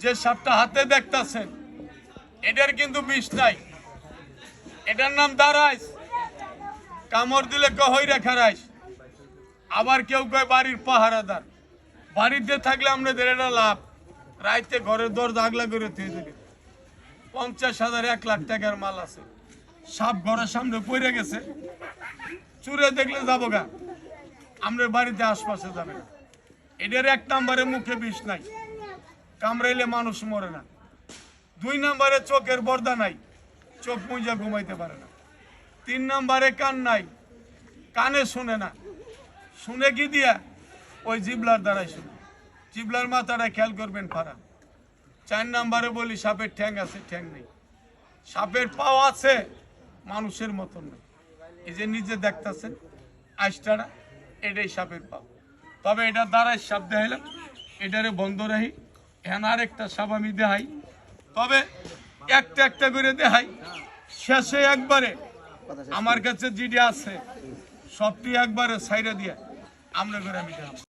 যে সাপটা হাতে দেখতেছেন এটার কিন্তু বিষ নাই, এটার নাম দাঁড়াইস। কামড় দিলে কহই রেখা রাইস। আবার কেউ কয় বাড়ির পাহারাদার। বাড়িতে থাকলে আমাদের এটা লাভ, রাইতে ঘরের দরজা আগলা করে থুয়ে দেবে। 50,000 1 লাখ টাকার মাল আছে, সাপ ঘরের সামনে পড়ে গেছে, চুরে দেখলে যাবো গা, আমাদের বাড়িতে আশপাশে যাবে না। এটার 1 নম্বরে মুখে বিষ নাই, কামড়াইলে মানুষ মরে না। 2 নম্বরে চোখের পর্দা নাই, চোখ মুজা ঘুমাইতে পারে না। 3 নম্বরে কান নাই, কানে শুনে না। শুনে কি দিয়া? ওই জিবলার দ্বারাই শুনে। জিবলার মাথাটা খেয়াল করবেন ফারা। 4 নম্বরে বলি সাপের ঠ্যাং আছে, ঠ্যাং নেই। সাপের পাও আছে, মানুষের মতন না। এই যে নিজে দেখতেছেন আইসটারা, এটাই সাপের পাও। তবে এটা দ্বারাই সাপ দেখাইলাম, এটারে বন্ধ রাখি। এখানে আরেকটা সাপ আমি দেখাই, তবে একটা একটা করে দেখাই। শেষে একবারে আমার কাছে যেটি আছে সবটি একবারে সাইডে দিয়ে আমরা করে আমি দেখাবো।